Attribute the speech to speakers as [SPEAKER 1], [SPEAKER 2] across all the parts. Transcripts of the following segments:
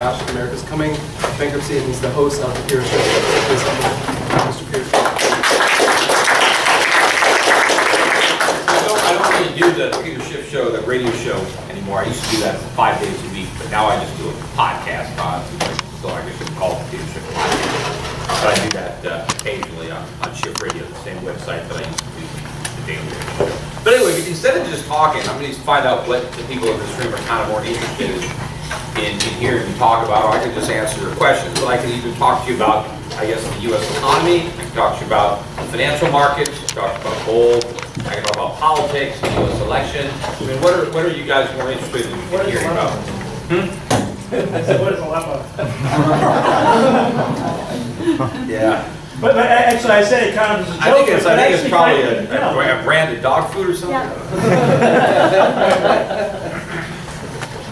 [SPEAKER 1] America's coming bankruptcy, and he's the host of the Schiff show. Mr. Pierce.
[SPEAKER 2] I don't really do the Peter Schiff show, the radio show anymore. I used to do that 5 days a week, but now I just do a podcast. So I guess you can call it the Peter Schiff podcast. But I do that occasionally on Schiff Radio, the same website that I used to do the daily radio show. But anyway, instead of just talking, I'm going to find out what the people in this room are kind of more interested in hearing me talk about, or I can just answer your questions. But I can even talk to you about, I guess, the U.S. economy. I can talk to you about the financial markets. I can talk to you about gold. I can talk about politics, the U.S. election. I mean, what are you guys more interested in hearing about?
[SPEAKER 3] I said, what is Aleppo?
[SPEAKER 2] Yeah.
[SPEAKER 3] But actually, I said it kind of as a joke.
[SPEAKER 2] I think it's probably a branded dog food or something.
[SPEAKER 3] Yeah.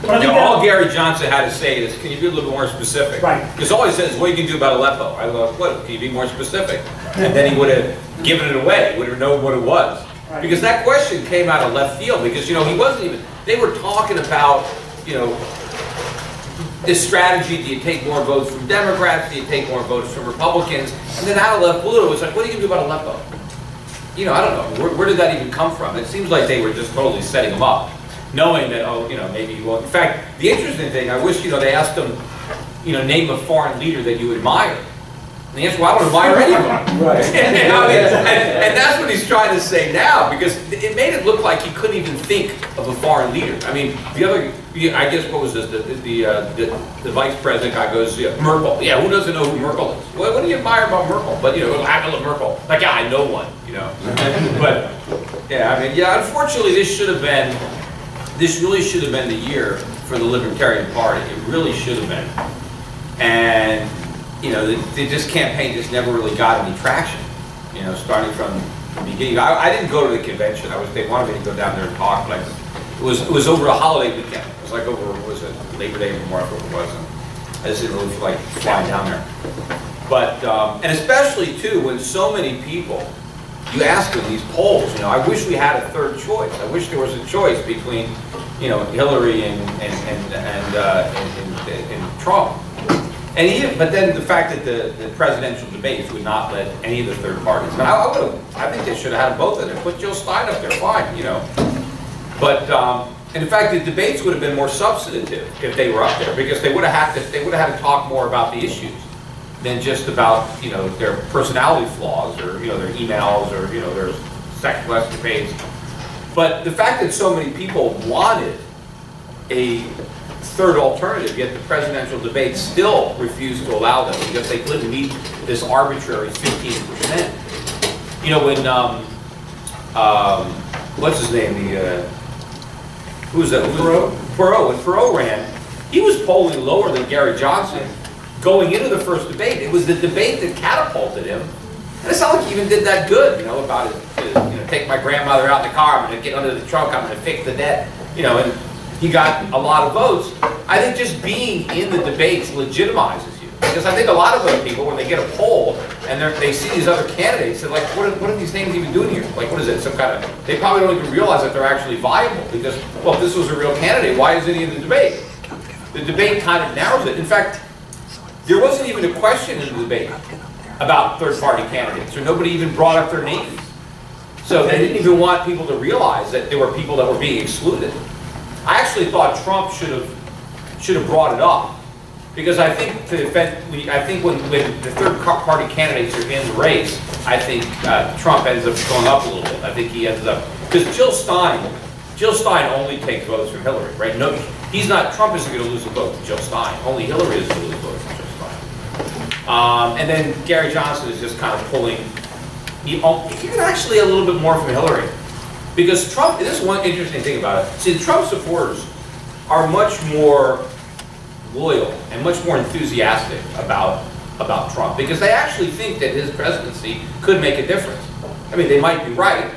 [SPEAKER 2] All Gary Johnson had to say is, can you be a little more specific?
[SPEAKER 3] Right.
[SPEAKER 2] Because all he says is, what you can do about Aleppo. I go, what? Can you be more specific? And then he would have given it away, would have known what it was.
[SPEAKER 3] Right.
[SPEAKER 2] Because that question came out of left field, because, he wasn't even, they were talking about, this strategy, do you take more votes from Democrats, do you take more votes from Republicans? And then out of left field, it was like, what are you going to do about Aleppo? I don't know, where did that even come from? It seems like they were just totally setting them up, knowing that, maybe, well, in fact, the interesting thing, I wish, they asked them, name a foreign leader that you admire. And the answer, well, I don't admire anyone.
[SPEAKER 3] Right.
[SPEAKER 2] and that's what he's trying to say now, because it made it look like he couldn't even think of a foreign leader. I mean, the other, I guess, what was this, the vice president guy goes, Merkel. Yeah, who doesn't know who Merkel is? Well, what do you admire about Merkel? But, Angela Merkel. Like, yeah, I know one, But, yeah, unfortunately, this really should have been the year for the Libertarian Party. It really should have been. And, this campaign just never really got any traction, starting from the beginning. I didn't go to the convention. They wanted me to go down there and talk, but it was over a holiday weekend. It was like over, what was it, Labor Day or Memorial, what it was. And I just didn't really feel like flying down there. But, and especially, too, when so many people, you ask them these polls, I wish we had a third choice. I wish there was a choice between, Hillary and Trump. But then the fact that the presidential debates would not let any of the third parties. But I think they should have had both of them. Put Jill Stein up there, fine, But and in fact, the debates would have been more substantive if they were up there, because they would have had to talk more about the issues than just about their personality flaws, or their emails, or their sexual escapades. But the fact that so many people wanted a third alternative, yet the presidential debate still refused to allow them because they couldn't meet this arbitrary 15%. When what's his name? Who's that? Perot. When Perot ran, he was polling lower than Gary Johnson going into the first debate. It was the debate that catapulted him. And it's not like he even did that good, about his take my grandmother out in the car, I'm going to get under the trunk, I'm going to fix the debt, and he got a lot of votes. I think just being in the debates legitimizes you. Because I think a lot of other people, when they get a poll and they see these other candidates, they're like, what are these names even doing here? Like, what is it? Some kind of, they probably don't even realize that they're actually viable. Because, well, if this was a real candidate, why isn't he in the debate? The debate kind of narrows it. In fact, there wasn't even a question in the debate about third-party candidates, or nobody even brought up their names. So they didn't even want people to realize that there were people that were being excluded. I actually thought Trump should have brought it up, because I think when the third-party candidates are in the race, I think Trump ends up going up a little bit. I think he ends up, because Jill Stein only takes votes from Hillary, right? No, he's not. Trump isn't going to lose a vote to Jill Stein. Only Hillary is going to lose votes from Jill Stein. And then Gary Johnson is just kind of pulling. Even actually a little bit more from Hillary. Because Trump, this is one interesting thing about it. See, the Trump supporters are much more loyal and much more enthusiastic about Trump, because they actually think that his presidency could make a difference. I mean, they might be right,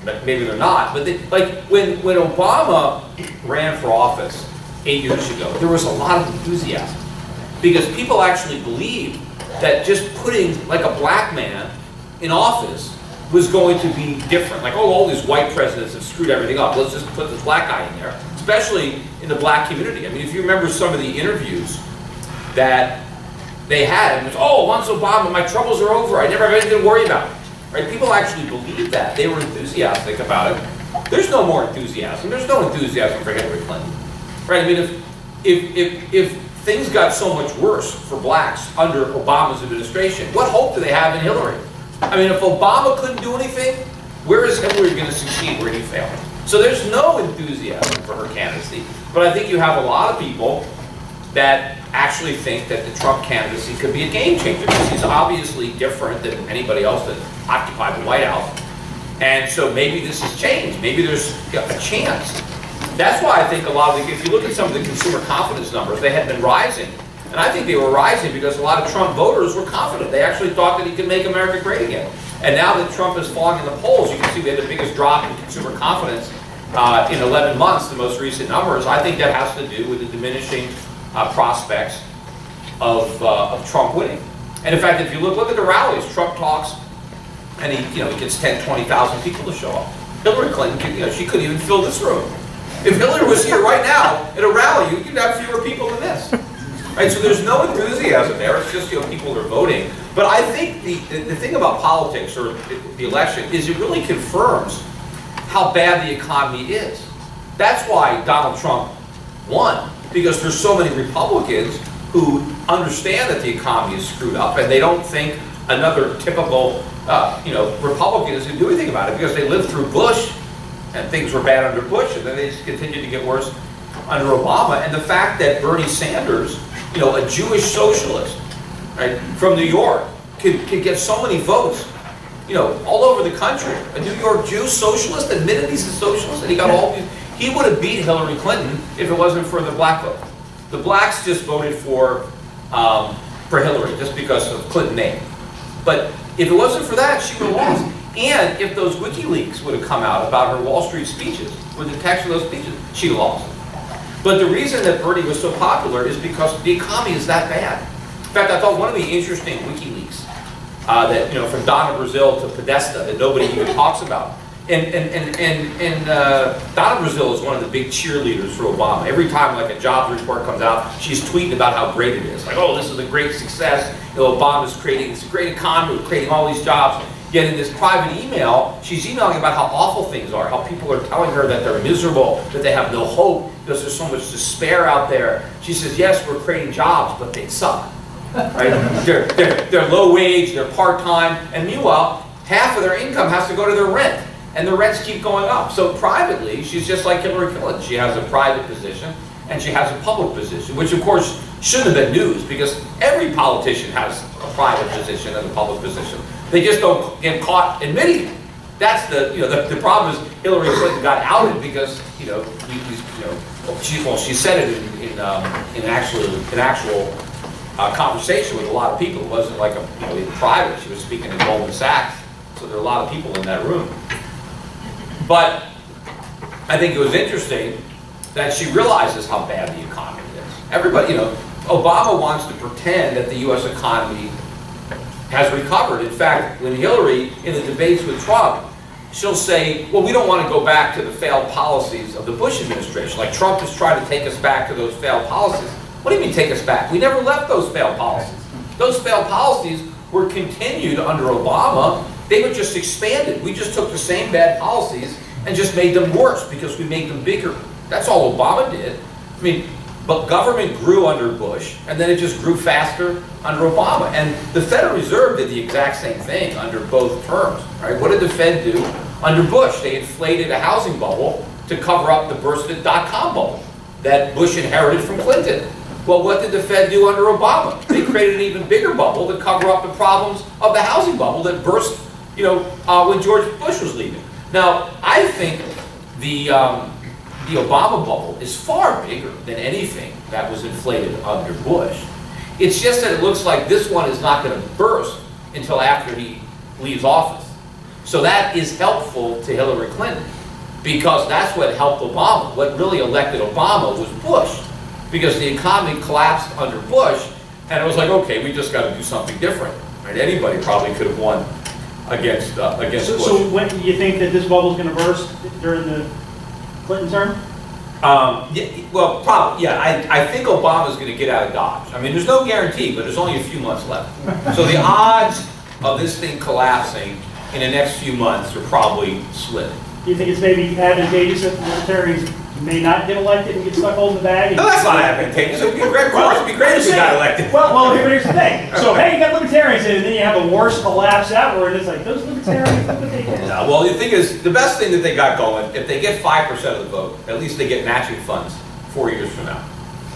[SPEAKER 2] but maybe they're not. But like when Obama ran for office 8 years ago, there was a lot of enthusiasm, because people actually believed that just putting like a black man in office was going to be different. Like, oh, all these white presidents have screwed everything up. Let's just put this black guy in there. Especially in the black community. I mean, if you remember some of the interviews that they had. It was, oh, once Obama, my troubles are over. I never have anything to worry about. Right? People actually believed that. They were enthusiastic about it. There's no more enthusiasm. There's no enthusiasm for Hillary Clinton. Right? I mean, if things got so much worse for blacks under Obama's administration, what hope do they have in Hillary? I mean, if Obama couldn't do anything, where is Hillary going to succeed where he failed? So there's no enthusiasm for her candidacy. But I think you have a lot of people that actually think that the Trump candidacy could be a game changer, because he's obviously different than anybody else that occupied the White House. And so maybe this has changed. Maybe there's a chance. That's why I think a lot of the, if you look at some of the consumer confidence numbers, they had been rising. And I think they were rising because a lot of Trump voters were confident. They actually thought that he could make America great again. And now that Trump is falling in the polls, you can see we had the biggest drop in consumer confidence in 11 months, the most recent numbers. I think that has to do with the diminishing prospects of Trump winning. And in fact, if you look at the rallies, Trump talks, and he gets 10, 20,000 people to show up. Hillary Clinton, she couldn't even fill this room. If Hillary was here right now at a rally, you'd have fewer people than this. Right? So there's no enthusiasm there. It's just people are voting. But I think the thing about politics or the election is it really confirms how bad the economy is. That's why Donald Trump won, because there's so many Republicans who understand that the economy is screwed up, and they don't think another typical Republican is going to do anything about it, because they lived through Bush, and things were bad under Bush, and then they just continued to get worse under Obama. And the fact that Bernie Sanders, a Jewish socialist, right, from New York, could get so many votes, all over the country. A New York Jew socialist admitted he's a socialist, and he got all these. He would have beat Hillary Clinton if it wasn't for the black vote. The blacks just voted for Hillary just because of Clinton name. But if it wasn't for that, she would have lost. And if those WikiLeaks would have come out about her Wall Street speeches, with the text of those speeches, she'd have lost. But the reason that Bernie was so popular is because the economy is that bad. In fact, I thought one of the interesting WikiLeaks that from Donna Brazil to Podesta that nobody even talks about. And Donna Brazil is one of the big cheerleaders for Obama. Every time like a jobs report comes out, she's tweeting about how great it is. Like, oh, this is a great success. Obama's creating this great economy, creating all these jobs. Yet in this private email, she's emailing about how awful things are, how people are telling her that they're miserable, that they have no hope, because there's so much despair out there. She says, yes, we're creating jobs, but they suck. Right? They're low wage, they're part-time, and meanwhile, half of their income has to go to their rent, and the rents keep going up. So privately, she's just like Hillary Clinton. She has a private position, and she has a public position, which of course shouldn't have been news, because every politician has a private position and a public position. They just don't get caught admitting it. That's the problem is Hillary Clinton got outed because she said it in actual conversation with a lot of people. It wasn't like in private. She was speaking in Goldman Sachs, so there are a lot of people in that room. But I think it was interesting that she realizes how bad the economy is. Everybody, Obama wants to pretend that the U.S. economy has recovered. In fact, when Hillary, in the debates with Trump, she'll say, well, we don't want to go back to the failed policies of the Bush administration. Like Trump is trying to take us back to those failed policies. What do you mean take us back? We never left those failed policies. Those failed policies were continued under Obama. They were just expanded. We just took the same bad policies and just made them worse because we made them bigger. That's all Obama did. I mean, but government grew under Bush, and then it just grew faster under Obama. And the Federal Reserve did the exact same thing under both terms. Right? What did the Fed do under Bush? They inflated a housing bubble to cover up the bursted dot-com bubble that Bush inherited from Clinton. Well, what did the Fed do under Obama? They created an even bigger bubble to cover up the problems of the housing bubble that burst, when George Bush was leaving. Now, I think the Obama bubble is far bigger than anything that was inflated under Bush. It's just that it looks like this one is not going to burst until after he leaves office. So that is helpful to Hillary Clinton, because that's what helped Obama. What really elected Obama was Bush, because the economy collapsed under Bush, and it was like, okay, we just got to do something different. Right? Anybody probably could have won against Bush.
[SPEAKER 3] So when do you think that this bubble is going to burst during the Clinton term?
[SPEAKER 2] Yeah, well, probably, yeah, I think Obama's going to get out of Dodge. I mean, there's no guarantee, but there's only a few months left. So the odds of this thing collapsing in the next few months are probably slim.
[SPEAKER 3] Do you think it's maybe advantageous if the libertarians may not get elected and get stuck holding the bag?
[SPEAKER 2] No, that's not advantageous. It would be great, of course, it'd be great if we got elected.
[SPEAKER 3] Well, here's the thing. So, hey, you got libertarians in, and then you have a worse collapse outward, and it's like, those libertarians, look what they did.
[SPEAKER 2] No, well, the thing is, the best thing that they got going, if they get 5% of the vote, at least they get matching funds 4 years from now.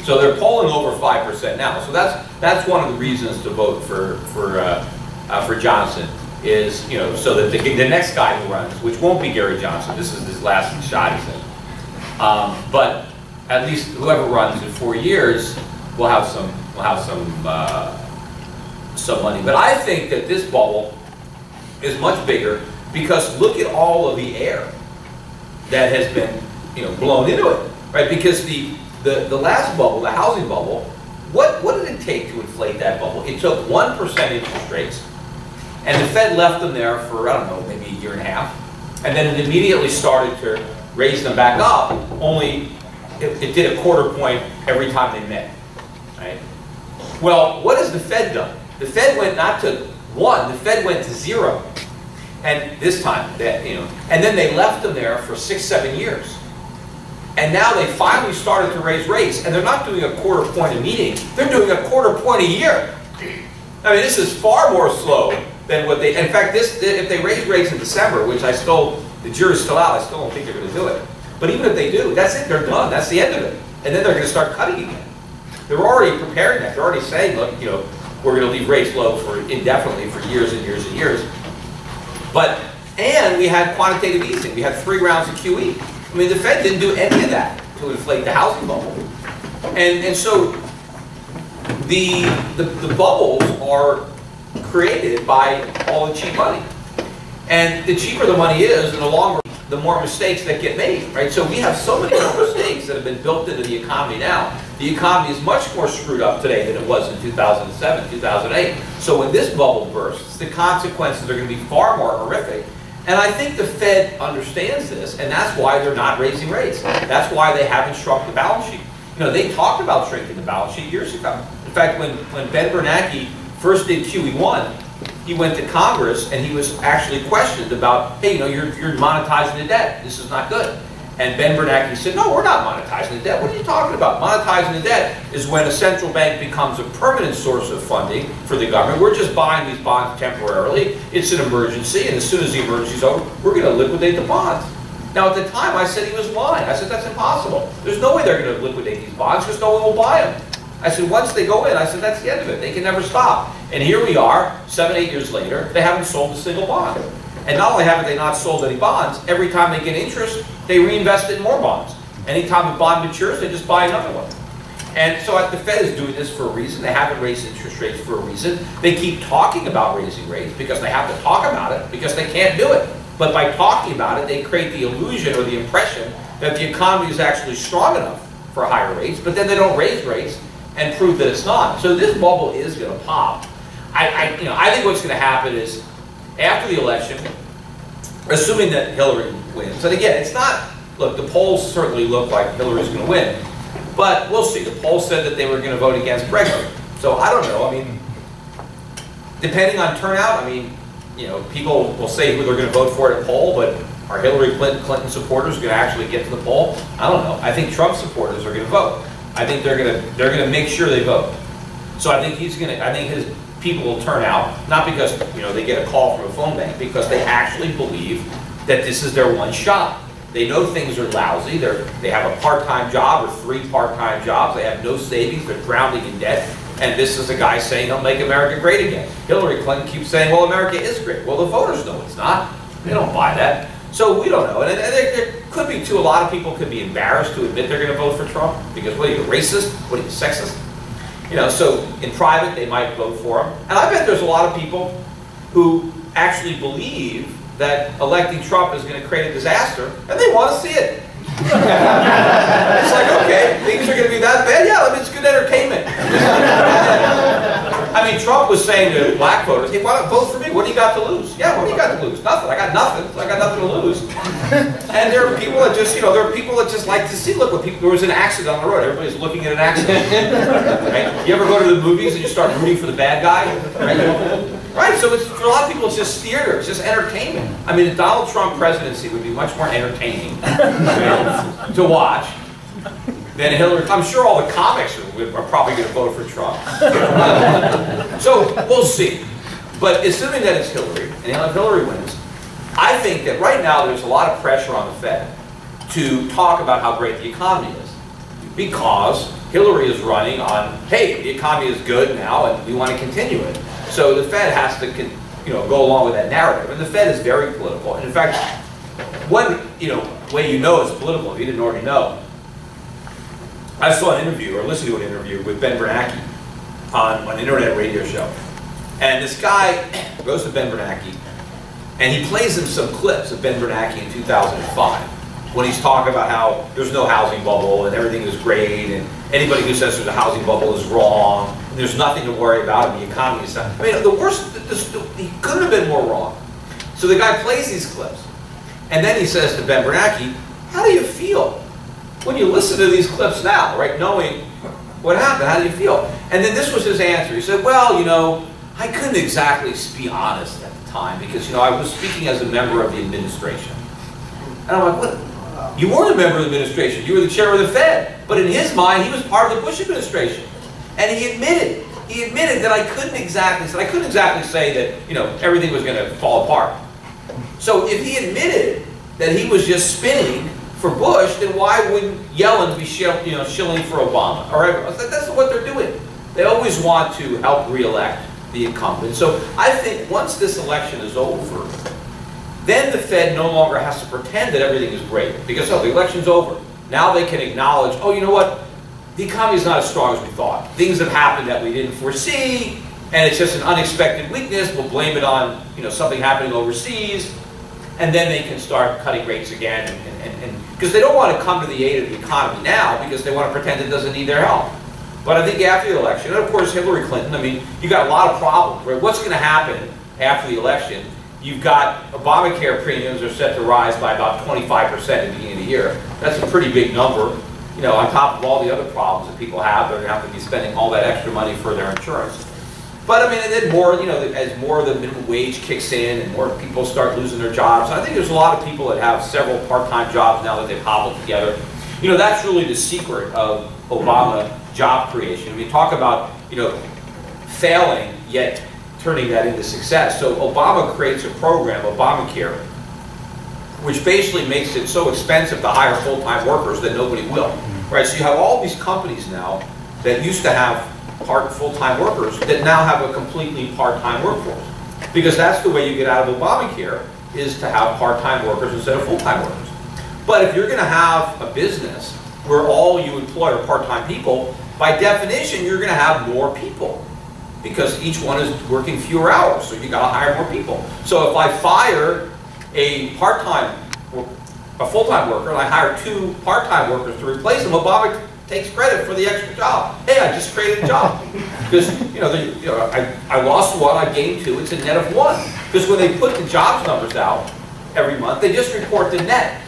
[SPEAKER 2] So they're polling over 5% now. So that's one of the reasons to vote for Johnson is, you know, so that the next guy who runs, which won't be Gary Johnson, this is his last shot, he said. But at least whoever runs in 4 years will have some money. But I think that this bubble is much bigger because look at all of the air that has been, you know, blown into it, right? Because the last bubble, the housing bubble, what did it take to inflate that bubble? It took 1% interest rates, and the Fed left them there for, I don't know, maybe a year and a half, and then it immediately started to raise them back up, only it did a quarter point every time they met, right? Well, what has the Fed done? The Fed went not to 1, the Fed went to 0. And this time, you know, and then they left them there for 6, 7 years. And now they finally started to raise rates, and they're not doing a quarter point a meeting, they're doing a quarter point a year. I mean, this is far more slow than what they, in fact, if they raise rates in December, which the jury's still out, I still don't think they're going to do it. But even if they do, that's it, they're done, that's the end of it. And then they're going to start cutting again. They're already preparing that, they're already saying, look, you know, we're going to leave rates low for indefinitely for years and years and years. And we had quantitative easing, we had 3 rounds of QE. I mean, the Fed didn't do any of that to inflate the housing bubble. And so the bubbles are created by all the cheap money. And the cheaper the money is, and the longer, the more mistakes that get made, right? So we have so many more mistakes that have been built into the economy now. The economy is much more screwed up today than it was in 2007, 2008. So when this bubble bursts, the consequences are going to be far more horrific. And I think the Fed understands this, and that's why they're not raising rates. That's why they haven't shrunk the balance sheet. You know, they talked about shrinking the balance sheet years ago. In fact, when Ben Bernanke first did QE1, he went to Congress and he was actually questioned about, hey, you know, you're monetizing the debt. This is not good. And Ben Bernanke said, no, we're not monetizing the debt. What are you talking about? Monetizing the debt is when a central bank becomes a permanent source of funding for the government. We're just buying these bonds temporarily. It's an emergency, and as soon as the emergency is over, we're going to liquidate the bonds. Now, at the time, I said he was lying. I said, that's impossible. There's no way they're going to liquidate these bonds because no one will buy them. I said, once they go in, I said, that's the end of it. They can never stop. And here we are, 7, 8 years later, they haven't sold a single bond. And not only haven't they not sold any bonds, every time they get interest, they reinvest it in more bonds. Anytime a bond matures, they just buy another one. And so the Fed is doing this for a reason. They haven't raised interest rates for a reason. They keep talking about raising rates because they have to talk about it, because they can't do it. But by talking about it, they create the illusion or the impression that the economy is actually strong enough for higher rates, but then they don't raise rates and prove that it's not. So this bubble is going to pop. I think what's going to happen is, after the election, assuming that Hillary wins, and again, it's not, look, the polls certainly look like Hillary's going to win, but we'll see. The polls said that they were going to vote against Brexit. So I don't know. I mean, depending on turnout, I mean, you know, people will say who they're going to vote for at a poll, but are Hillary Clinton supporters going to actually get to the poll? I don't know. I think Trump supporters are going to vote. I think they're going to make sure they vote. So I think his people will turn out, not because, you know, they get a call from a phone bank, because they actually believe that this is their one shot. They know things are lousy. They have a part-time job or 3 part-time jobs. They have no savings. They're drowning in debt. And this is a guy saying he'll make America great again. Hillary Clinton keeps saying, well, America is great. Well, the voters know it's not. They don't buy that. So we don't know. And there could be, too, a lot of people could be embarrassed to admit they're going to vote for Trump. Because what are you, racist? What are you, sexist? You know, so in private, they might vote for him. And I bet there's a lot of people who actually believe that electing Trump is going to create a disaster, and they want to see it. It's like, okay, things are going to be that bad? Yeah, I mean, it's good entertainment. I I mean, Trump was saying to black voters, hey, why don't vote for me? What do you got to lose? Yeah, what do you got to lose? Nothing. I got nothing. So I got nothing to lose. And there are people that just, you know, there are people that just like to see, look, when people, there was an accident on the road, everybody's looking at an accident. Right? You ever go to the movies and you start rooting for the bad guy? Right? Right? So it's, for a lot of people, it's just theater. It's just entertainment. I mean, the Donald Trump presidency would be much more entertaining to watch than Hillary. I'm sure all the comics are probably going to vote for Trump. So we'll see. But assuming that it's Hillary, and if Hillary wins, I think that right now there's a lot of pressure on the Fed to talk about how great the economy is. Because Hillary is running on, hey, the economy is good now and we want to continue it. So the Fed has to go along with that narrative. And the Fed is very political. And in fact, one way you know it's political, if you didn't already know, I saw an interview, or listened to an interview with Ben Bernanke on an internet radio show. And this guy goes to Ben Bernanke, and he plays him some clips of Ben Bernanke in 2005, when he's talking about how there's no housing bubble, and everything is great, and anybody who says there's a housing bubble is wrong, and there's nothing to worry about, and the economy is not. I mean, the worst, he couldn't have been more wrong. So the guy plays these clips, and then he says to Ben Bernanke, how do you feel when you listen to these clips now, right, knowing what happened? How do you feel? And then this was his answer. He said, well, I couldn't exactly be honest at the time because, I was speaking as a member of the administration. And I'm like, what? You weren't a member of the administration. You were the chair of the Fed. But in his mind, he was part of the Bush administration. And he admitted that I couldn't exactly say that, everything was going to fall apart. So if he admitted that he was just spinning for Bush, then why wouldn't Yellen be shilling for Obama? All right, that's what they're doing. They always want to help re-elect the incumbent. So I think once this election is over, then the Fed no longer has to pretend that everything is great. Because, the election's over. Now they can acknowledge, oh, you know what? The economy is not as strong as we thought. Things have happened that we didn't foresee, and it's just an unexpected weakness. We'll blame it on, something happening overseas. And then they can start cutting rates again, because they don't want to come to the aid of the economy now, because they want to pretend it doesn't need their help. But I think after the election, and of course Hillary Clinton, you got a lot of problems. Right? What's going to happen after the election? You've got Obamacare premiums are set to rise by about 25% at the beginning of the year. That's a pretty big number. On top of all the other problems that people have, they're going to have to be spending all that extra money for their insurance. But and then more, as more of the minimum wage kicks in and more people start losing their jobs. I think there's a lot of people that have several part-time jobs now that they've hobbled together. That's really the secret of Obama job creation. Talk about, failing yet turning that into success. So Obama creates a program, Obamacare, which basically makes it so expensive to hire full-time workers that nobody will. Right? So you have all these companies now that used to have full-time workers that now have a completely part-time workforce. Because that's the way you get out of Obamacare, is to have part-time workers instead of full-time workers. But if you're going to have a business where all you employ are part-time people, by definition you're going to have more people. Because each one is working fewer hours, so you've got to hire more people. So if I fire a full-time worker and I hire 2 part-time workers to replace them, Obama takes credit for the extra job. Hey, I just created a job. Because, I lost 1, I gained 2, it's a net of 1. Because when they put the jobs numbers out every month, they just report the net.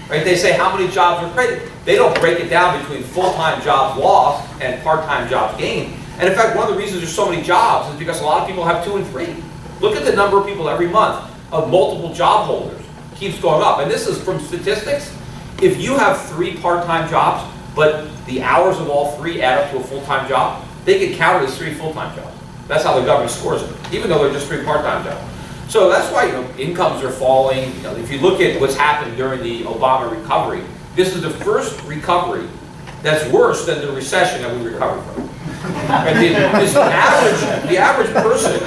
[SPEAKER 2] Right? They say how many jobs are created. They don't break it down between full-time jobs lost and part-time jobs gained. And in fact, one of the reasons there's so many jobs is because a lot of people have 2 and 3. Look at the number of people every month of multiple job holders. It keeps going up. And this is from statistics. If you have 3 part-time jobs, but the hours of all 3 add up to a full-time job, they get counted as 3 full-time jobs. That's how the government scores it, even though they're just 3 part-time jobs. So that's why incomes are falling. If you look at what's happened during the Obama recovery, this is the first recovery that's worse than the recession that we recovered from. And the average person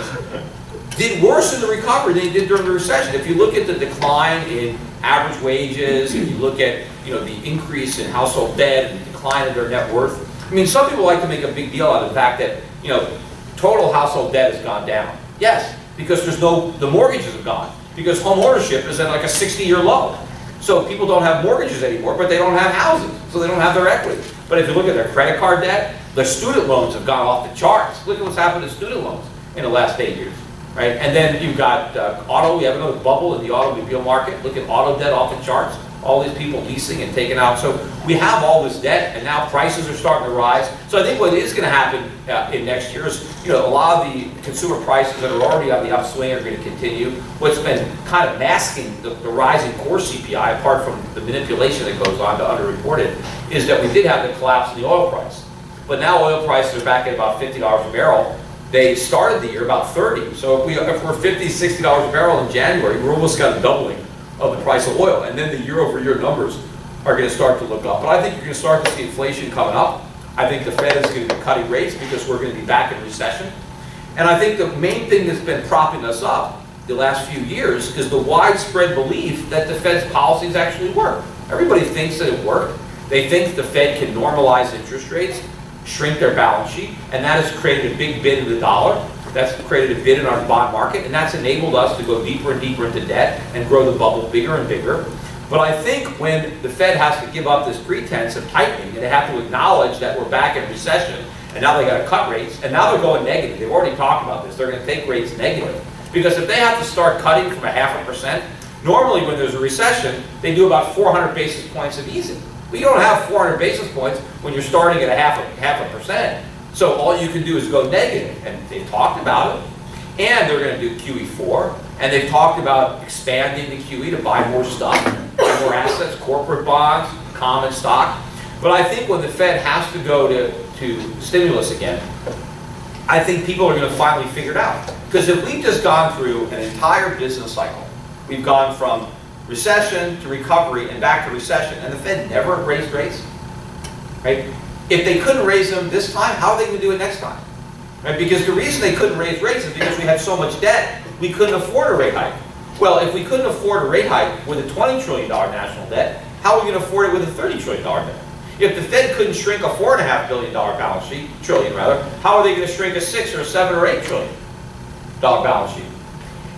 [SPEAKER 2] did worse in the recovery than he did during the recession. If you look at the decline in average wages, if you look at the increase in household debt and the decline in their net worth. Some people like to make a big deal out of the fact that total household debt has gone down. Yes, because the mortgages have gone. Because home ownership is at like a 60-year low. So people don't have mortgages anymore, but they don't have houses, so they don't have their equity. But if you look at their credit card debt, The student loans have gone off the charts. Look at what's happened to student loans in the last 8 years, right? And then you've got auto. We have another bubble in the automobile market. Look at auto debt off the charts. All these people leasing and taking out. So we have all this debt, and now prices are starting to rise. So I think what is going to happen in next year is, a lot of the consumer prices that are already on the upswing are going to continue. What's been kind of masking the rising core CPI, apart from the manipulation that goes on to underreported, is that we did have the collapse in the oil price. But now oil prices are back at about $50 a barrel. They started the year about 30. So if we're $50, $60 a barrel in January, we're almost got a doubling of the price of oil, and then the year-over-year numbers are going to start to look up. But I think you're going to start to see inflation coming up. I think the Fed is going to be cutting rates because we're going to be back in recession. And I think the main thing that's been propping us up the last few years is the widespread belief that the Fed's policies actually work. Everybody thinks that it worked. They think the Fed can normalize interest rates, shrink their balance sheet, and that has created a big bid in the dollar. That's created a bid in our bond market, and that's enabled us to go deeper and deeper into debt and grow the bubble bigger and bigger. But I think when the Fed has to give up this pretense of tightening, and they have to acknowledge that we're back in recession, and now they got to cut rates, and now they're going negative. They've already talked about this. They're going to take rates negative. Because if they have to start cutting from 0.5%, normally when there's a recession, they do about 400 basis points of easing. But you don't have 400 basis points when you're starting at half a percent. So all you can do is go negative, and they've talked about it, and they're going to do QE4, and they've talked about expanding the QE to buy more stuff, buy more assets, corporate bonds, common stock. But I think when the Fed has to go to stimulus again, I think people are going to finally figure it out. Because if we've just gone through an entire business cycle, we've gone from recession to recovery and back to recession, and the Fed never raised rates, right? If they couldn't raise them this time, how are they going to do it next time? Right? Because the reason they couldn't raise rates is because we had so much debt, we couldn't afford a rate hike. Well, if we couldn't afford a rate hike with a $20 trillion national debt, how are we going to afford it with a $30 trillion debt? If the Fed couldn't shrink a $4.5 billion balance sheet, how are they going to shrink a $6 or $7 or $8 trillion balance sheet?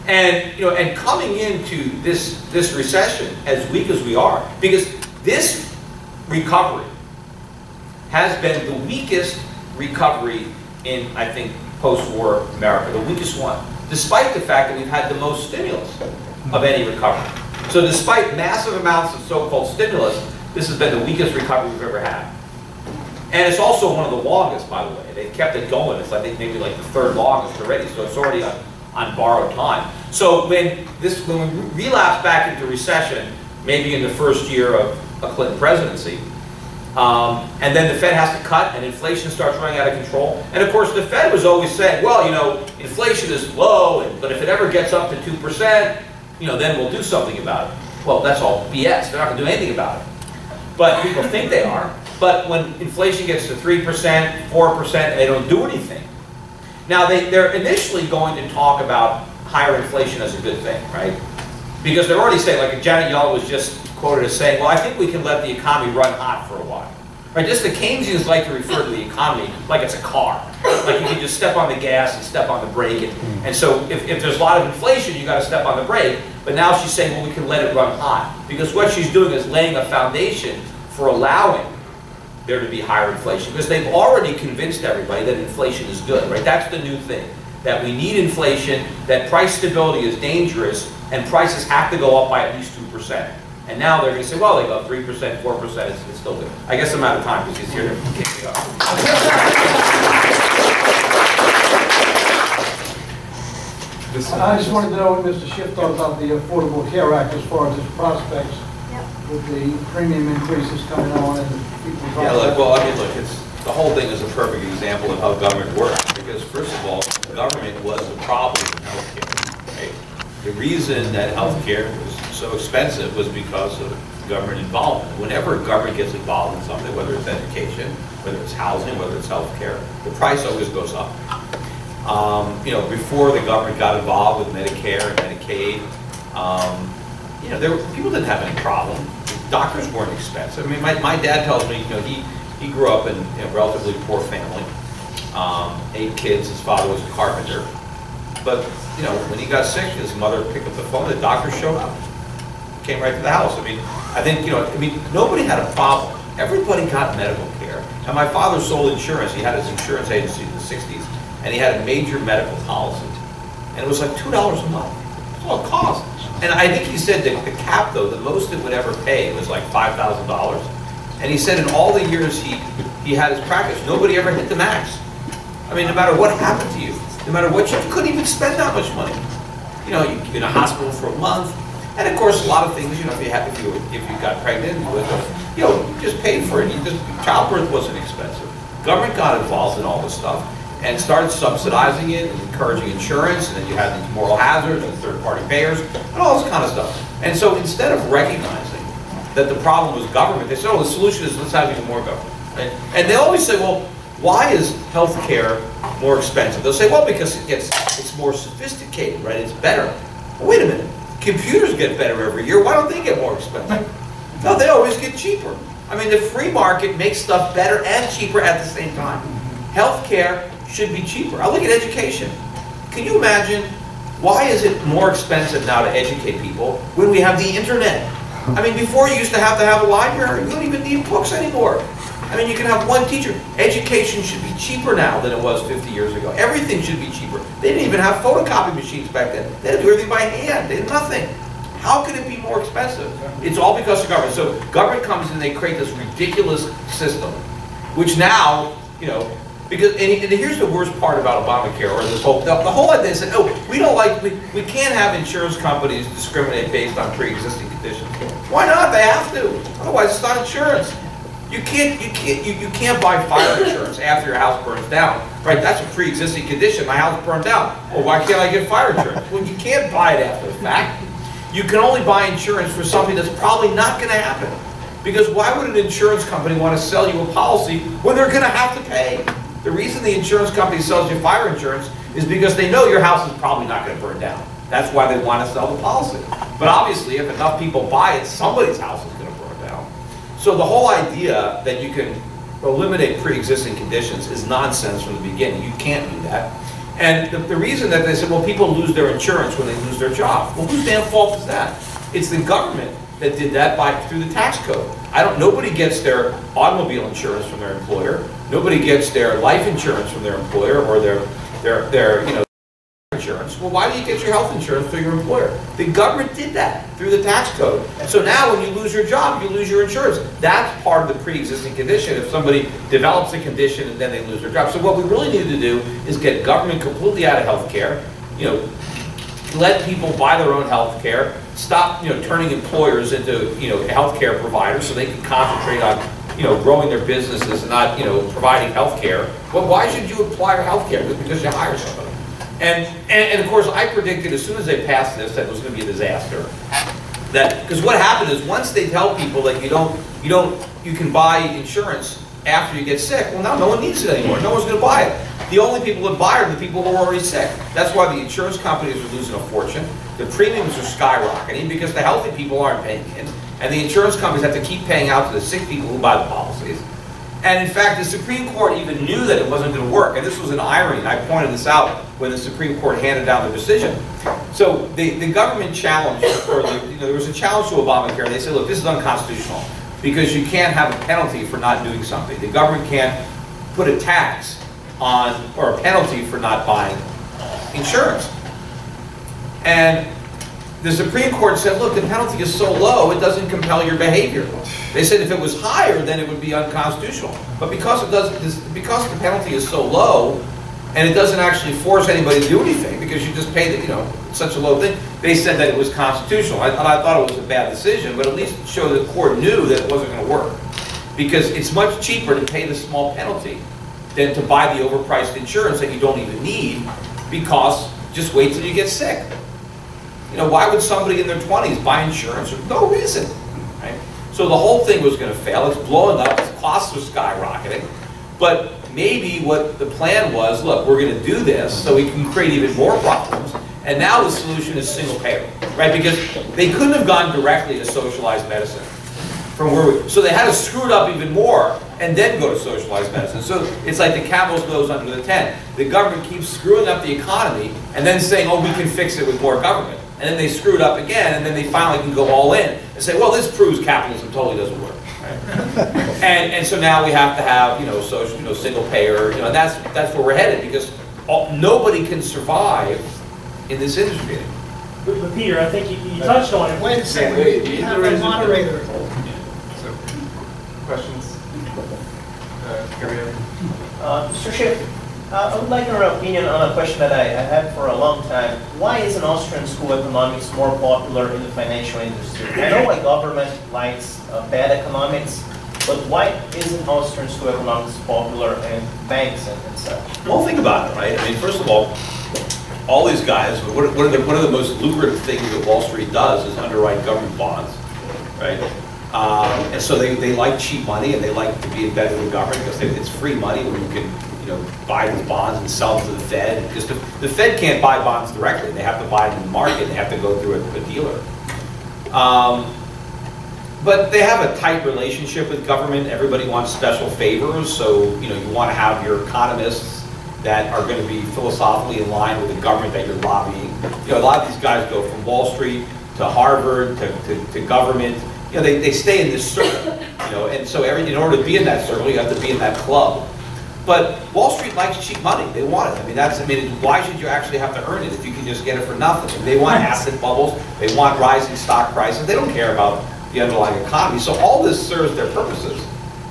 [SPEAKER 2] And and coming into this recession as weak as we are, because this recovery has been the weakest recovery in, I think, post-war America, the weakest one, despite the fact that we've had the most stimulus of any recovery. So despite massive amounts of so-called stimulus, this has been the weakest recovery we've ever had. And it's also one of the longest, by the way. They've kept it going. It's, I think, maybe like the third longest already, so it's already on borrowed time. So when we relapse back into recession, maybe in the first year of a Clinton presidency, and then the Fed has to cut and inflation starts running out of control. And of course the Fed was always saying, well, inflation is low, but if it ever gets up to 2%, then we'll do something about it. Well, that's all BS. They're not going to do anything about it. But people think they are. But when inflation gets to 3%, 4%, and they don't do anything, now they're initially going to talk about higher inflation as a good thing, right? Because they're already saying, like Janet Yellen was just quoted as saying, well, I think we can let the economy run hot for a while. Right? Just the Keynesians like to refer to the economy like it's a car. Like you can just step on the gas and step on the brake. And so if there's a lot of inflation, you got to step on the brake. But now she's saying, well, we can let it run hot. Because what she's doing is laying a foundation for allowing there to be higher inflation. Because they've already convinced everybody that inflation is good, right? That's the new thing. That we need inflation, that price stability is dangerous, and prices have to go up by at least 2%. And now they're going to say, well, they go 3%, 4%, it's still good. I guess I'm out of time because he's here to kick me off.
[SPEAKER 4] I just wanted to know what Mr. Schiff thought about the Affordable Care Act as far as its prospects with the premium increases coming on and people.
[SPEAKER 2] Yeah, look, the whole thing is a perfect example of how government works. Because first of all, government was a problem in healthcare. Right? The reason that healthcare was so expensive was because of government involvement. Whenever government gets involved in something, whether it's education, whether it's housing, whether it's healthcare, the price always goes up. Before the government got involved with Medicare and Medicaid, people didn't have any problem. Doctors weren't expensive. I mean, my dad tells me, he grew up in a relatively poor family, 8 kids. His father was a carpenter, but when he got sick, his mother picked up the phone. The doctor showed up, came right to the house. I think nobody had a problem. Everybody got medical care. And my father sold insurance. He had his insurance agency in the 60s, and he had a major medical policy. And it was like $2 a month. That's all it cost. And I think he said that the cap, though, the most it would ever pay was like $5,000. And he said in all the years he had his practice, nobody ever hit the max. I mean, no matter what happened to you, no matter what, you couldn't even spend that much money. You know, you're in a hospital for a month. And of course, a lot of things, you know, if you got pregnant with it, you know, you just paid for it. Childbirth wasn't expensive. Government got involved in all this stuff and started subsidizing it and encouraging insurance, and then you had these moral hazards and third-party payers and all this kind of stuff. And so instead of recognizing that the problem was government, they said, oh, the solution is let's have even more government. And they always say, well, why is health care more expensive? They'll say, well, because it's more sophisticated, right? It's better. Well, wait a minute. Computers get better every year. Why don't they get more expensive? No, they always get cheaper. I mean, the free market makes stuff better and cheaper at the same time. Healthcare should be cheaper. I look at education. Can you imagine, why is it more expensive now to educate people when we have the internet? I mean, before you used to have a library. You don't even need books anymore. I mean, you can have one teacher. Education should be cheaper now than it was 50 years ago. Everything should be cheaper. They didn't even have photocopy machines back then. They had to do everything by hand. They did nothing. How could it be more expensive? It's all because of government. So government comes in and they create this ridiculous system, which now, you know, because, and here's the worst part about Obamacare, or this whole, the whole idea is that, oh, we can't have insurance companies discriminate based on pre-existing conditions. Why not? They have to. Otherwise, it's not insurance. You can't buy fire insurance after your house burns down, right? That's a pre-existing condition. My house burned down. Well, why can't I get fire insurance? Well, you can't buy it after the fact. You can only buy insurance for something that's probably not going to happen. Because why would an insurance company want to sell you a policy when they're going to have to pay? The reason the insurance company sells you fire insurance is because they know your house is probably not going to burn down. That's why they want to sell the policy. But obviously, if enough people buy it, somebody's house is going to burn down. So the whole idea that you can eliminate pre-existing conditions is nonsense from the beginning. You can't do that. And the reason that they said, well, people lose their insurance when they lose their job. Well, whose damn fault is that? It's the government that did that through the tax code. Nobody gets their automobile insurance from their employer. Nobody gets their life insurance from their employer, or their you know, insurance. Well, why do you get your health insurance through your employer? The government did that through the tax code. So now when you lose your job, you lose your insurance. That's part of the pre-existing condition. If somebody develops a condition and then they lose their job. So what we really need to do is get government completely out of health care. You know, let people buy their own health care. Stop, you know, turning employers into, you know, healthcare providers so they can concentrate on, you know, growing their businesses and not, you know, providing health care. Well, why should you acquire health care? Just because you hire somebody. And of course, I predicted as soon as they passed this that it was going to be a disaster. Because what happened is once they tell people that you can buy insurance after you get sick, well, now no one needs it anymore. No one's going to buy it. The only people that buy are the people who are already sick. That's why the insurance companies are losing a fortune. The premiums are skyrocketing because the healthy people aren't paying in. And the insurance companies have to keep paying out to the sick people who buy the policies. And in fact, the Supreme Court even knew that it wasn't going to work. And this was an irony, and I pointed this out when the Supreme Court handed down the decision. So the government challenged, or there was a challenge to Obamacare, and they said, look, this is unconstitutional because you can't have a penalty for not doing something. The government can't put a tax on, or a penalty for not buying insurance. And the Supreme Court said, look, the penalty is so low, it doesn't compel your behavior. They said if it was higher, then it would be unconstitutional. But because because the penalty is so low, and it doesn't actually force anybody to do anything, because you just pay the, you know, such a low thing, they said that it was constitutional. I thought it was a bad decision, but at least it showed the court knew that it wasn't going to work. Because it's much cheaper to pay the small penalty than to buy the overpriced insurance that you don't even need, because just wait till you get sick. You know, why would somebody in their 20s buy insurance for no reason, right? So the whole thing was going to fail. It's blowing up. Its costs are skyrocketing. But maybe what the plan was, look, we're going to do this so we can create even more problems. And now the solution is single payer, right? Because they couldn't have gone directly to socialized medicine. So they had to screw it up even more and then go to socialized medicine. So it's like the camel's nose under the tent. The government keeps screwing up the economy and then saying, oh, we can fix it with more government. And then they screw it up again, and then they finally can go all in and say, well, this proves capitalism totally doesn't work. Right? And so now we have to have, social, single payer, that's where we're headed, because nobody can survive in this industry.
[SPEAKER 3] But Peter, I think you touched on it.
[SPEAKER 5] Wait a second, we have a moderator.
[SPEAKER 1] So, questions? Carry on.
[SPEAKER 6] Mr. Schiff, I would like your opinion on a question that I had for a long time. Why is an Austrian school of economics more popular in the financial industry? I know why government likes bad economics, but why isn't Austrian school of economics popular in banks and such?
[SPEAKER 2] Well, think about it, right? I mean, first of all these guys, one of the most lucrative things that Wall Street does is underwrite government bonds, right? And so they like cheap money, and they like to be embedded with government because it's free money when you can, buy these bonds and sell them to the Fed. Because the Fed can't buy bonds directly; they have to buy them in the market. They have to go through a dealer. But they have a tight relationship with government. Everybody wants special favors, so you want to have your economists that are going to be philosophically in line with the government that you're lobbying. A lot of these guys go from Wall Street to Harvard to government. They stay in this circle, and so in order to be in that circle, you have to be in that club. But Wall Street likes cheap money. They want it. Why should you actually have to earn it if you can just get it for nothing? They want asset bubbles. They want rising stock prices. They don't care about the underlying economy. So all this serves their purposes.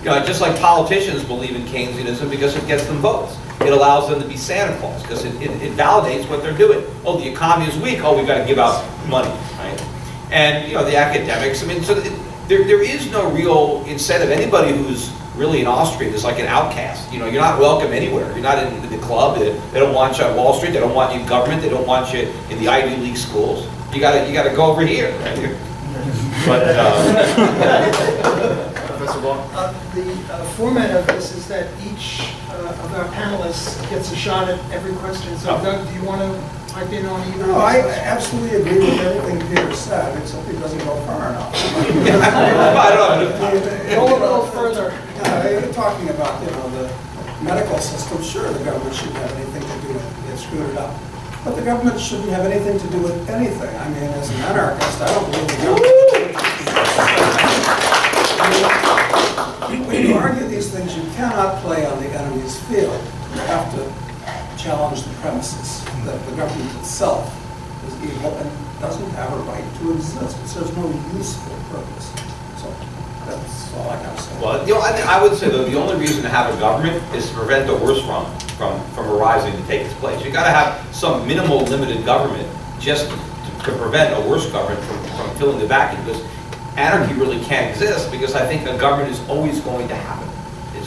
[SPEAKER 2] Just like politicians believe in Keynesianism because it gets them votes. It allows them to be Santa Claus because it validates what they're doing. Oh, the economy is weak. Oh, we've got to give out money, right? And the academics. So there is no real incentive. Anybody who's really an Austrian is like an outcast. You're not welcome anywhere. You're not in the club. They don't want you on Wall Street. They don't want you in government. They don't want you in the Ivy League schools. You gotta go over here. Right? But
[SPEAKER 1] Professor Wall?
[SPEAKER 5] The format of this is that each of our panelists gets a shot at every question. So Doug, do you want to pipe in on either?
[SPEAKER 7] No, I absolutely agree with everything Peter said, except he doesn't go far enough.
[SPEAKER 5] Go a little further.
[SPEAKER 7] You're talking about, the medical system. Sure, the government shouldn't have anything to do with it. It screwed it up. But the government shouldn't have anything to do with anything. As an anarchist, I don't believe the government. When you argue these things, you cannot play on the enemy's field. You have to challenge the premises that the government itself is evil and doesn't have a right to exist. It serves no useful purpose. So that's all I got to say.
[SPEAKER 2] Well, I would say though the only reason to have a government is to prevent the worst from arising to take its place. You got to have some minimal limited government just to prevent a worse government from filling the vacuum. Because anarchy really can't exist because I think a government is always going to happen.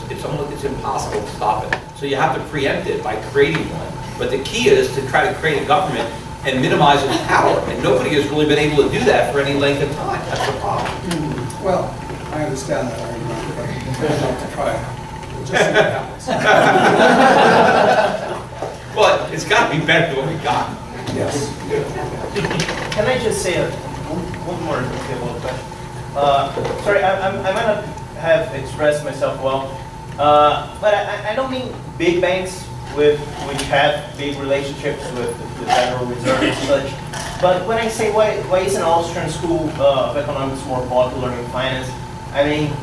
[SPEAKER 2] It's impossible to stop it. So you have to preempt it by creating one. But the key is to try to create a government and minimize its power. And nobody has really been able to do that for any length of time. That's the problem.
[SPEAKER 7] Well, I understand that argument, but I'd like to try it. Just see what happens.
[SPEAKER 2] Well, it's got to be better than what we got.
[SPEAKER 7] Yes.
[SPEAKER 6] Can I just say one more detailed question? Sorry, I might not have expressed myself well, but I don't mean big banks which have big relationships with the Federal Reserve and such. But when I say why is an Austrian school of economics more popular in finance, I mean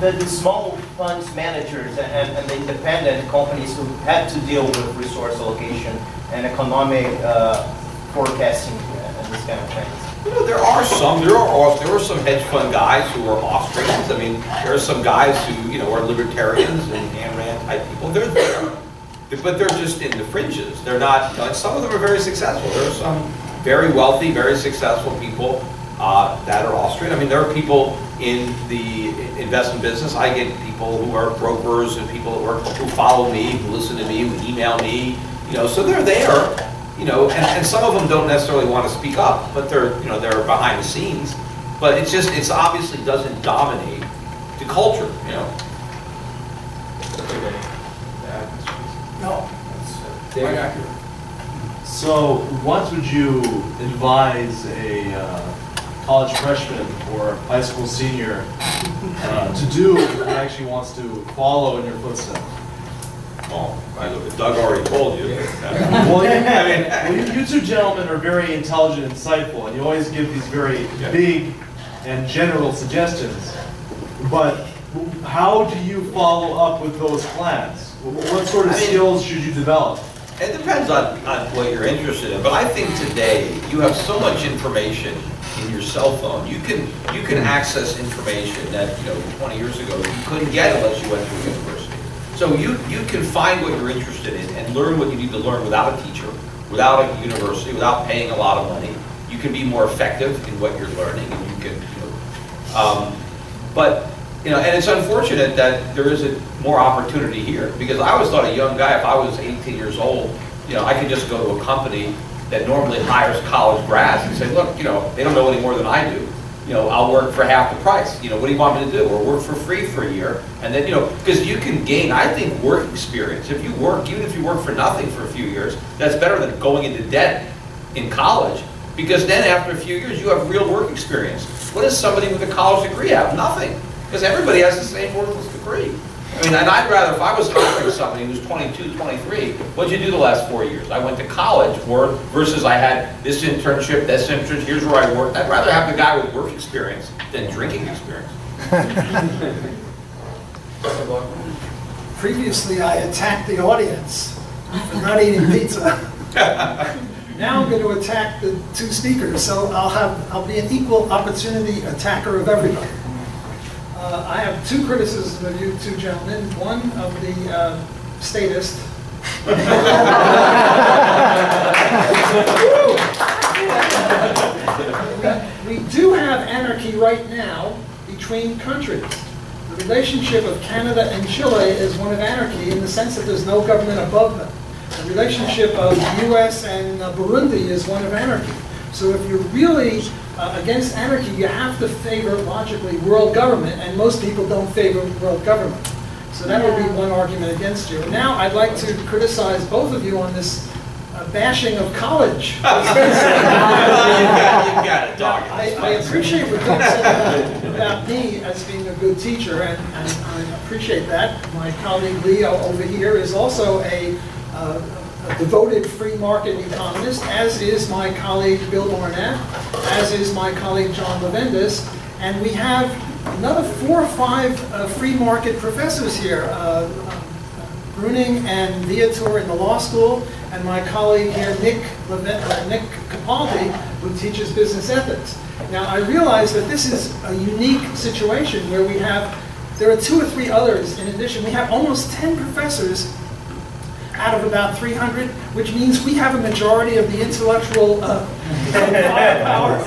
[SPEAKER 6] the small funds managers and the independent companies who had to deal with resource allocation and economic forecasting and this kind of things.
[SPEAKER 2] There are some hedge fund guys who are Austrians. There are some guys who are libertarians and Ayn Rand type people. They're there, but they're just in the fringes. They're not. Some of them are very successful. There are some very wealthy, very successful people that are Austrian. There are people in the investment business. I get people who are brokers and people who follow me, who listen to me, who email me. So they're there. And some of them don't necessarily want to speak up, but they're behind the scenes. But it's obviously doesn't dominate the culture.
[SPEAKER 7] No, that's quite accurate.
[SPEAKER 8] So what would you advise a college freshman or high school senior to do if he actually wants to follow in your footsteps?
[SPEAKER 2] Well, Doug already told you.
[SPEAKER 8] Well, you two gentlemen are very intelligent and insightful, and you always give these very big and general suggestions. But how do you follow up with those plans? What sort of skills should you develop?
[SPEAKER 2] It depends on what you're interested in, but I think today you have so much information in your cell phone. You can access information that 20 years ago you couldn't get unless you went to a university. So you can find what you're interested in and learn what you need to learn without a teacher, without a university, without paying a lot of money. You can be more effective in what you're learning, and you can, and it's unfortunate that there isn't more opportunity here, because I always thought a young guy, if I was 18 years old, I could just go to a company that normally hires college grads and say, look, they don't know any more than I do. I'll work for half the price. What do you want me to do? Or work for free for a year, and then because you can gain, I think, work experience. If you work, even if you work for nothing for a few years, that's better than going into debt in college. Because then after a few years, you have real work experience. What does somebody with a college degree have? Nothing. Because everybody has the same worthless degree. And I'd rather, if I was hiring somebody who's 22, 23, what'd you do the last 4 years? I went to college, versus I had this internship, here's where I worked. I'd rather have the guy with work experience than drinking experience.
[SPEAKER 5] Previously, I attacked the audience for not eating pizza. Now I'm going to attack the two speakers, so I'll be an equal opportunity attacker of everybody. I have two criticisms of you two gentlemen. One of the statist. We do have anarchy right now between countries. The relationship of Canada and Chile is one of anarchy in the sense that there's no government above them. The relationship of the U.S. and Burundi is one of anarchy. So if you're really against anarchy, you have to favor, logically, world government, and most people don't favor world government. So that would be one argument against you. And now I'd like to criticize both of you on this bashing of college. I appreciate what Doug said about me as being a good teacher, and I appreciate that. My colleague Leo over here is also a devoted free market economist, as is my colleague Bill Barnett, as is my colleague John Levendis, and we have another 4 or 5 free market professors here, Bruning and Viator in the law school, and my colleague here, Nick Capaldi, who teaches business ethics. Now, I realize that this is a unique situation where there are 2 or 3 others in addition. We have almost 10 professors out of about 300, which means we have a majority of the intellectual firepower.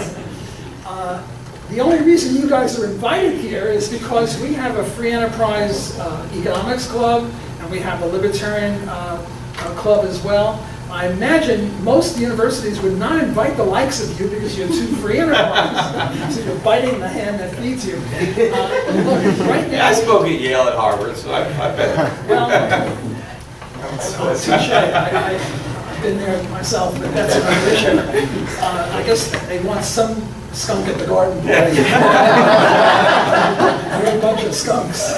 [SPEAKER 5] The only reason you guys are invited here is because we have a free enterprise economics club, and we have a libertarian club as well. I imagine most universities would not invite the likes of you because you're too free enterprise, so you're biting the hand that feeds you. Look, right now,
[SPEAKER 2] I spoke at Yale and Harvard, so I bet.
[SPEAKER 5] Well, touche. I've been there myself, but that's another issue. I guess they want some skunk at the garden party. You're a bunch of skunks.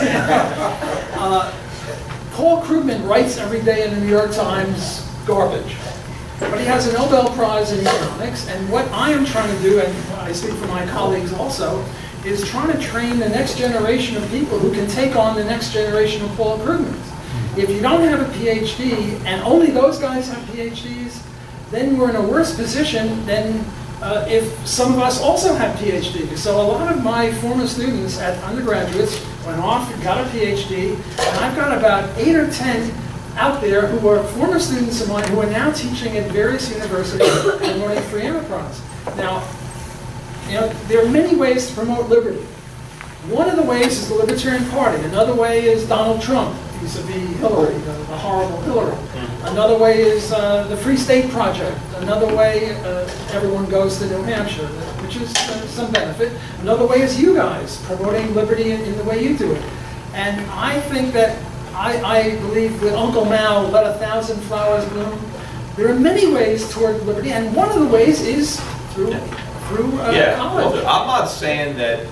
[SPEAKER 5] Paul Krugman writes every day in the New York Times garbage. But he has a Nobel Prize in economics, and what I am trying to do, and I speak for my colleagues also, is trying to train the next generation of people who can take on the next generation of Paul Krugmans. If you don't have a PhD, and only those guys have PhDs, then we're in a worse position than if some of us also have PhDs. So a lot of my former students at undergraduates went off and got a PhD, and I've got about 8 or 10 out there who are former students of mine who are now teaching at various universities and running free enterprise. Now, there are many ways to promote liberty. One of the ways is the Libertarian Party. Another way is Donald Trump, vis-a-vis Hillary, the horrible Hillary. Another way is the Free State Project. Another way, everyone goes to New Hampshire, which is some benefit. Another way is you guys, promoting liberty in the way you do it. And I think that, I believe with Uncle Mao, let 1,000 flowers bloom. There are many ways toward liberty, and one of the ways is through college.
[SPEAKER 2] Well, I'm not saying that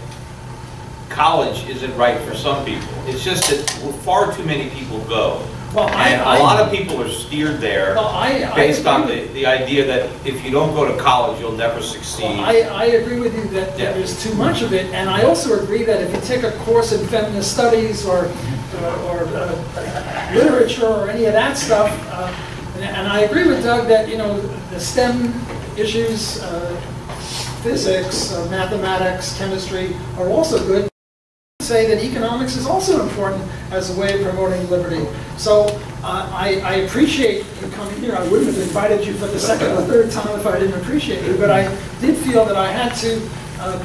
[SPEAKER 2] college isn't right for some people. It's just that far too many people go
[SPEAKER 5] Well,
[SPEAKER 2] And a lot of people are steered there
[SPEAKER 5] Well, I
[SPEAKER 2] based on
[SPEAKER 5] agree.
[SPEAKER 2] the idea that if you don't go to college, you'll never succeed.
[SPEAKER 5] Well, I agree with you that
[SPEAKER 2] Yeah.
[SPEAKER 5] there's too much of it, and I also agree that if you take a course in feminist studies or literature or any of that stuff, and I agree with Doug that, you know, the STEM issues, physics, mathematics, chemistry are also good. Say that economics is also important as a way of promoting liberty. So I appreciate you coming here. I wouldn't have invited you for the second or third time if I didn't appreciate you, but I did feel that I had to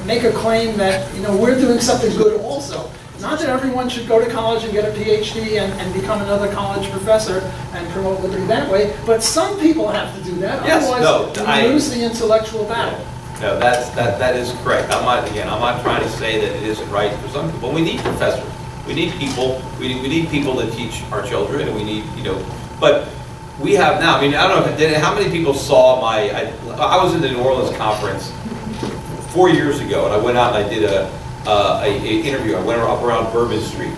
[SPEAKER 5] make a claim that, you know, we're doing something good also. Not that everyone should go to college and get a PhD and become another college professor and promote liberty that way, but some people have to do that.
[SPEAKER 2] Yes,
[SPEAKER 5] Otherwise,
[SPEAKER 2] no,
[SPEAKER 5] we lose the intellectual battle.
[SPEAKER 2] No, that is correct. I'm not trying to say that it isn't right for some people. We need professors. We need people. We need people to teach our children, and we need, you know. But we have now. I mean, I don't know how many people saw my. I was in the New Orleans conference 4 years ago, and I went out and I did a interview. I went up around Bourbon Street.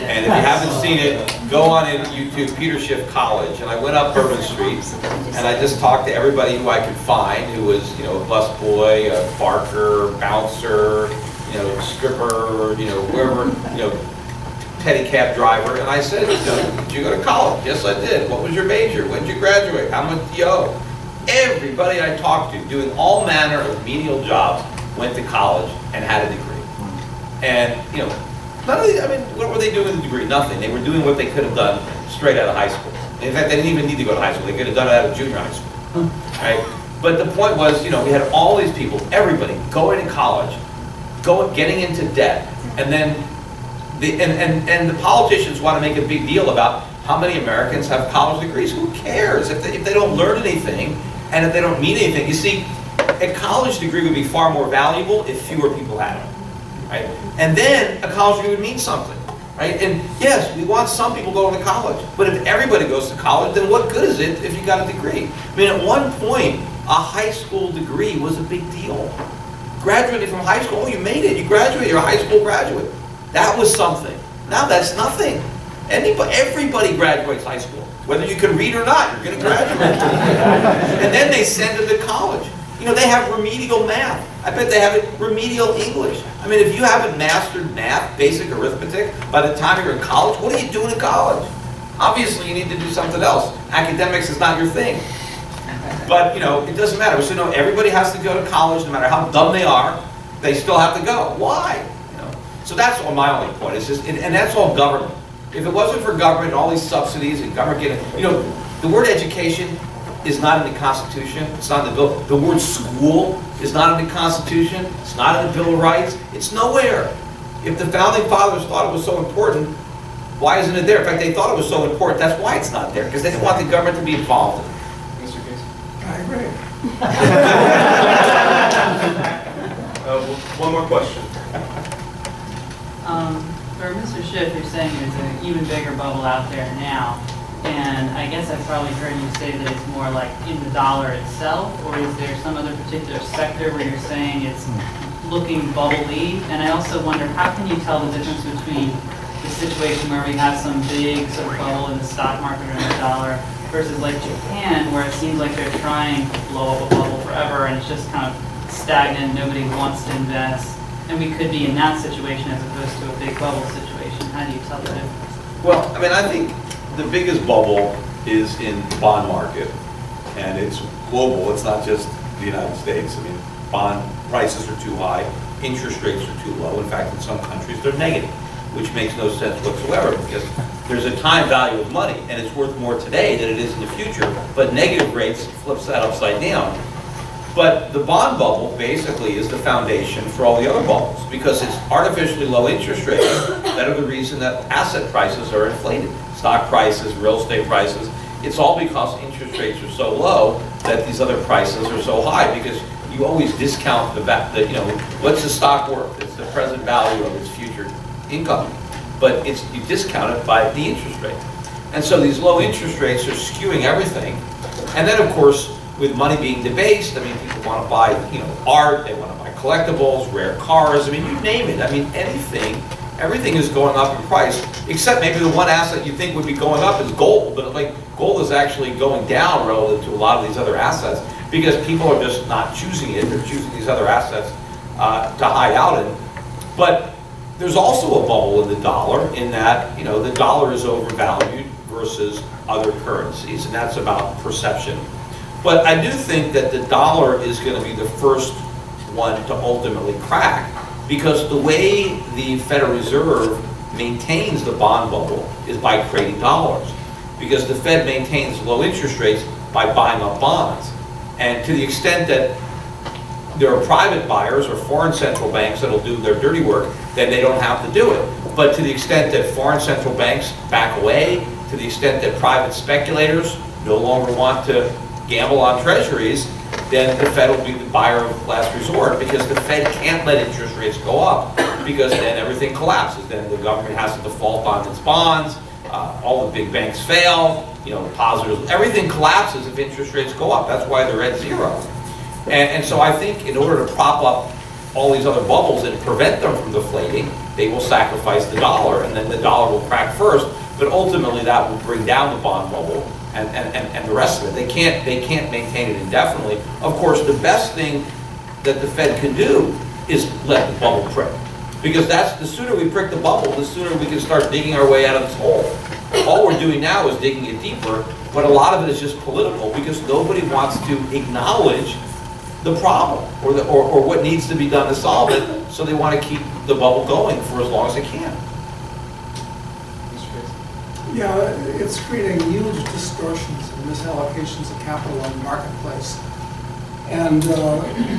[SPEAKER 2] And if you haven't seen it, go on in YouTube, Schiff College. And I went up Bourbon Street, and I just talked to everybody who I could find, who was, you know, a busboy, a barker, bouncer, you know, stripper, you know, whoever, you know, pedicab driver. And I said, you know, did you go to college? Yes, I did. What was your major? When did you graduate? How much do you owe? Everybody I talked to, doing all manner of menial jobs, went to college and had a degree. And, you know, I mean, what were they doing with the degree? Nothing. They were doing what they could have done straight out of high school. In fact, they didn't even need to go to high school. They could have done it out of junior high school. Right? But the point was, you know, we had all these people, everybody, going to college, getting into debt, and then the politicians want to make a big deal about how many Americans have college degrees. Who cares if they don't learn anything and if they don't mean anything? You see, a college degree would be far more valuable if fewer people had it. Right? And then a college degree would mean something, right? And yes, we want some people going to college, but if everybody goes to college, then what good is it if you got a degree? I mean, at one point, a high school degree was a big deal. Graduating from high school, oh, you made it, you graduated, you're a high school graduate. That was something. Now that's nothing. Everybody graduates high school. Whether you can read or not, you're going to graduate. And then they send them to college. You know, they have remedial math. I bet they have remedial English. I mean, if you haven't mastered math, basic arithmetic, by the time you're in college, what are you doing in college? Obviously, you need to do something else. Academics is not your thing. But, you know, it doesn't matter. So, no, everybody has to go to college, no matter how dumb they are, they still have to go. Why? You know? So that's all my only point. It's just, and that's all government. If it wasn't for government and all these subsidies and government getting, you know, the word education is not in the Constitution. It's not in the bill. The word school is not in the Constitution. It's not in the Bill of Rights. It's nowhere. If the Founding Fathers thought it was so important, why isn't it there? In fact, they thought it was so important. That's why it's not there, because they didn't want the government to be involved.
[SPEAKER 1] Mr. Case?
[SPEAKER 7] I agree.
[SPEAKER 1] One more question.
[SPEAKER 9] For Mr. Schiff, you're saying there's an even bigger bubble out there now. And I guess I've probably heard you say that it's more like in the dollar itself, or is there some other particular sector where you're saying it's looking bubbly? And I also wonder, how can you tell the difference between the situation where we have some big sort of bubble in the stock market or in the dollar versus like Japan, where it seems like they're trying to blow up a bubble forever and it's just kind of stagnant, nobody wants to invest, and we could be in that situation as opposed to a big bubble situation. How do you tell the difference?
[SPEAKER 2] Well, I mean, I think the biggest bubble is in the bond market, and it's global. It's not just the United States. I mean, bond prices are too high, interest rates are too low. In fact, in some countries, they're negative, which makes no sense whatsoever, because there's a time value of money, and it's worth more today than it is in the future, but negative rates flips that upside down. But the bond bubble basically is the foundation for all the other bubbles, because it's artificially low interest rates that are the reason that asset prices are inflated. Stock prices, real estate prices, it's all because interest rates are so low that these other prices are so high, because you always discount you know, what's the stock worth? It's the present value of its future income. But you discount it by the interest rate. And so these low interest rates are skewing everything. And then, of course, with money being debased, I mean, people want to buy, you know, art, they want to buy collectibles, rare cars, I mean, you name it. I mean, anything everything is going up in price, except maybe the one asset you think would be going up is gold, but like gold is actually going down relative to a lot of these other assets because people are just not choosing it, they're choosing these other assets to hide out in. But there's also a bubble in the dollar in that, you know, the dollar is overvalued versus other currencies, and that's about perception. But I do think that the dollar is going to be the first one to ultimately crack, because the way the Federal Reserve maintains the bond bubble is by creating dollars, because the Fed maintains low interest rates by buying up bonds. And to the extent that there are private buyers or foreign central banks that'll do their dirty work, then they don't have to do it. But to the extent that foreign central banks back away, to the extent that private speculators no longer want to gamble on treasuries, then the Fed will be the buyer of last resort, because the Fed can't let interest rates go up, because then everything collapses. Then the government has to default on its bonds, all the big banks fail, you know, depositors, everything collapses if interest rates go up. That's why they're at zero. And so I think in order to prop up all these other bubbles and prevent them from deflating, they will sacrifice the dollar, and then the dollar will crack first, but ultimately that will bring down the bond bubble and the rest of it. They can't maintain it indefinitely. Of course, the best thing that the Fed can do is let the bubble prick, because that's, the sooner we prick the bubble, the sooner we can start digging our way out of this hole. All we're doing now is digging it deeper, but a lot of it is just political, because nobody wants to acknowledge the problem or what needs to be done to solve it, so they want to keep the bubble going for as long as they can.
[SPEAKER 7] Yeah, it's creating huge distortions and misallocations of capital in the marketplace. And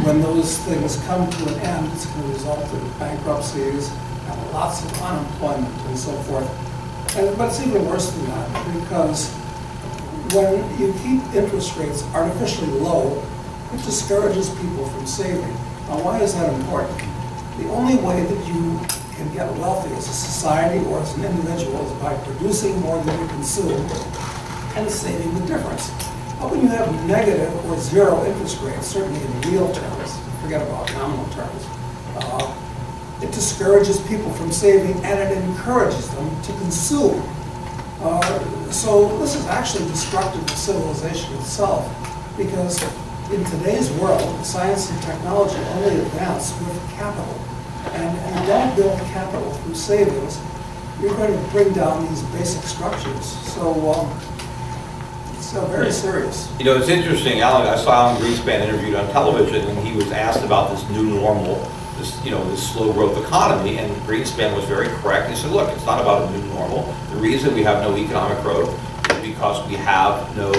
[SPEAKER 7] when those things come to an end, it's going to result in bankruptcies and lots of unemployment and so forth. But it's even worse than that, because when you keep interest rates artificially low, it discourages people from saving. Now, why is that important? The only way that you can get wealthy as a society or as an individual is by producing more than you consume and saving the difference. But when you have negative or zero interest rates, certainly in real terms, forget about nominal terms, it discourages people from saving, and it encourages them to consume. So this is actually destructive of civilization itself, because in today's world, science and technology only advance with capital. And if you don't build capital through savings, you're going to bring down these basic structures. So it's very serious.
[SPEAKER 2] You know, it's interesting, Alan, I saw Alan Greenspan interviewed on television, and he was asked about this new normal, this slow growth economy, and Greenspan was very correct. He said, look, it's not about a new normal. The reason we have no economic growth is because we have no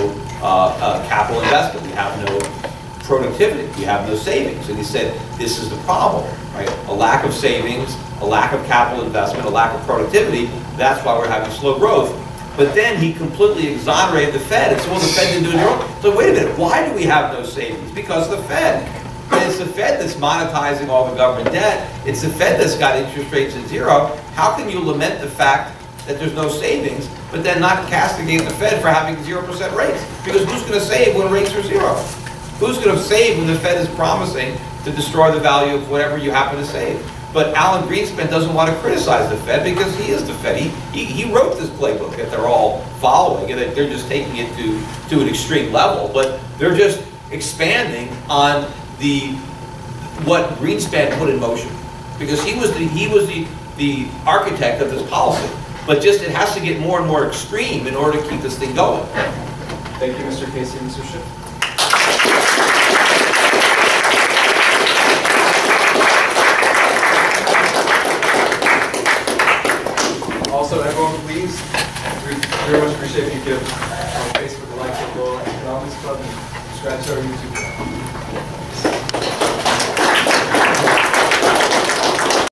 [SPEAKER 2] capital investment. We have no productivity. We have no savings. And he said, this is the problem, right? A lack of savings, a lack of capital investment, a lack of productivity. That's why we're having slow growth. But then he completely exonerated the Fed. And so, well, the Fed didn't do it wrong. So wait a minute, why do we have no savings? Because of the Fed. And it's the Fed that's monetizing all the government debt. It's the Fed that's got interest rates at zero. How can you lament the fact that there's no savings, but then not castigate the Fed for having 0% rates? Because who's going to save when rates are zero? Who's going to save when the Fed is promising to destroy the value of whatever you happen to save? But Alan Greenspan doesn't want to criticize the Fed, because he is the Fed. He wrote this playbook that they're all following, and that they're just taking it to an extreme level. But they're just expanding on what Greenspan put in motion, because he was the architect of this policy. But just it has to get more and more extreme in order to keep this thing going.
[SPEAKER 1] Thank you, Mr. Casey and Mr. Schiff. Also, everyone, please, we very much appreciate if you give Facebook a like to Loyola Economics Club and subscribe to our YouTube channel.